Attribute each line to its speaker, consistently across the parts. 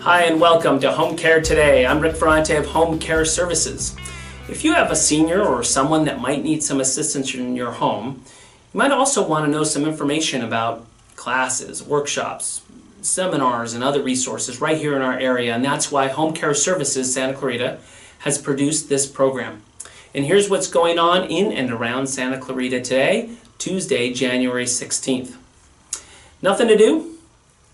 Speaker 1: Hi and welcome to Home Care Today. I'm Rick Ferrante of Home Care Services. If you have a senior or someone that might need some assistance in your home, you might also want to know some information about classes, workshops, seminars, and other resources right here in our area, and that's why Home Care Services Santa Clarita has produced this program. And here's what's going on in and around Santa Clarita today, Tuesday, January 16th. Nothing to do?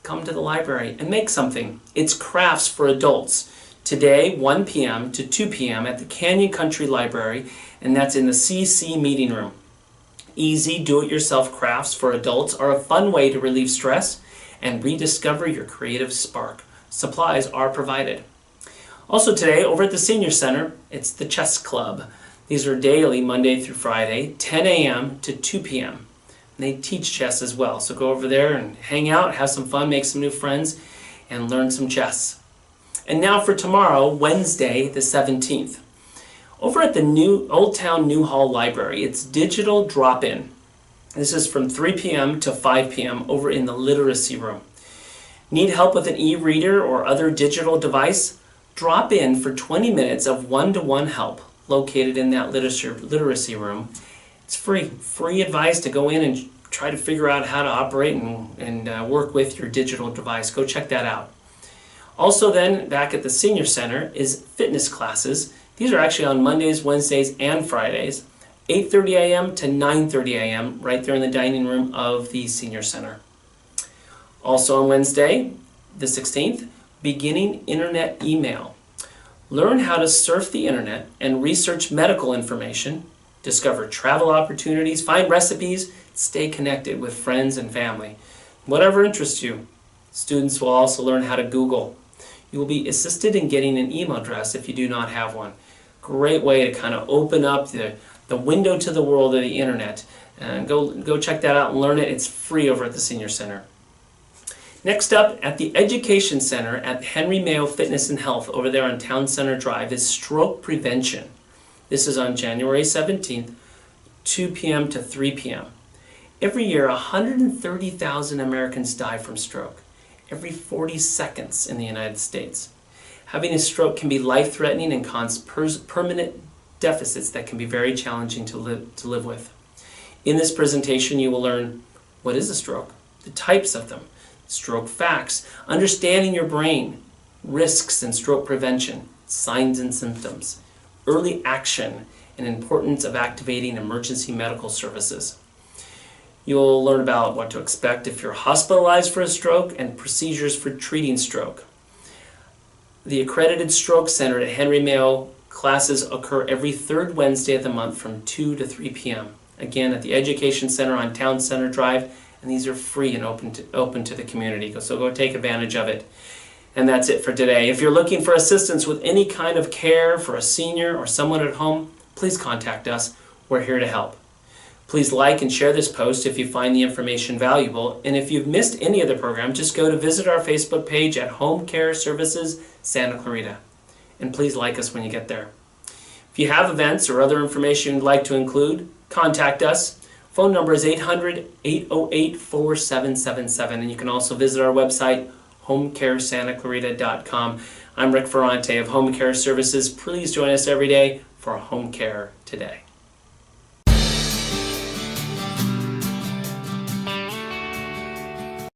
Speaker 1: Come to the library and make something. It's crafts for adults. Today, 1 p.m. to 2 p.m. at the Canyon Country Library, and that's in the CC meeting room. Easy do-it-yourself crafts for adults are a fun way to relieve stress and rediscover your creative spark. Supplies are provided. Also today, over at the Senior Center, it's the Chess Club. These are daily, Monday through Friday, 10 a.m. to 2 p.m. They teach chess as well, so go over there and hang out, have some fun, make some new friends, and learn some chess. And now for tomorrow, Wednesday the 17th. Over at the Old Town New Hall Library, it's Digital Drop-In. This is from 3 p.m. to 5 p.m. over in the Literacy Room. Need help with an e-reader or other digital device? Drop in for 20 minutes of one-to-one help located in that literacy room. It's free advice to go in and try to figure out how to operate and work with your digital device. Go check that out. Also then, back at the Senior Center is fitness classes. These are actually on Mondays, Wednesdays, and Fridays, 8:30 a.m. to 9:30 a.m. right there in the dining room of the Senior Center. Also on Wednesday, the 16th, beginning internet email. Learn how to surf the internet and research medical information, discover travel opportunities, find recipes, stay connected with friends and family. Whatever interests you. Students will also learn how to Google. You will be assisted in getting an email address if you do not have one. Great way to kind of open up the window to the world of the internet. And go check that out and learn it. It's free over at the Senior Center. Next up, at the Education Center at Henry Mayo Fitness and Health over there on Town Center Drive is stroke prevention. This is on January 17th, 2 p.m. to 3 p.m. Every year, 130,000 Americans die from stroke, every 40 seconds in the United States. Having a stroke can be life-threatening and cause permanent deficits that can be very challenging to live with. In this presentation, you will learn what is a stroke, the types of them, stroke facts, understanding your brain, risks in stroke prevention, signs and symptoms, early action, and importance of activating emergency medical services. You'll learn about what to expect if you're hospitalized for a stroke and procedures for treating stroke. The Accredited Stroke Center at Henry Mayo classes occur every third Wednesday of the month from 2 to 3 p.m. Again, at the Education Center on Town Center Drive, and these are free and open to the community, so go take advantage of it. And that's it for today. If you're looking for assistance with any kind of care for a senior or someone at home, please contact us. We're here to help. Please like and share this post if you find the information valuable. And if you've missed any of the program, just go to visit our Facebook page at Home Care Services Santa Clarita. And please like us when you get there. If you have events or other information you'd like to include, contact us. Phone number is 800-808-4777. And you can also visit our website, homecaresantaclarita.com. I'm Rick Ferrante of Home Care Services. Please join us every day for Home Care Today.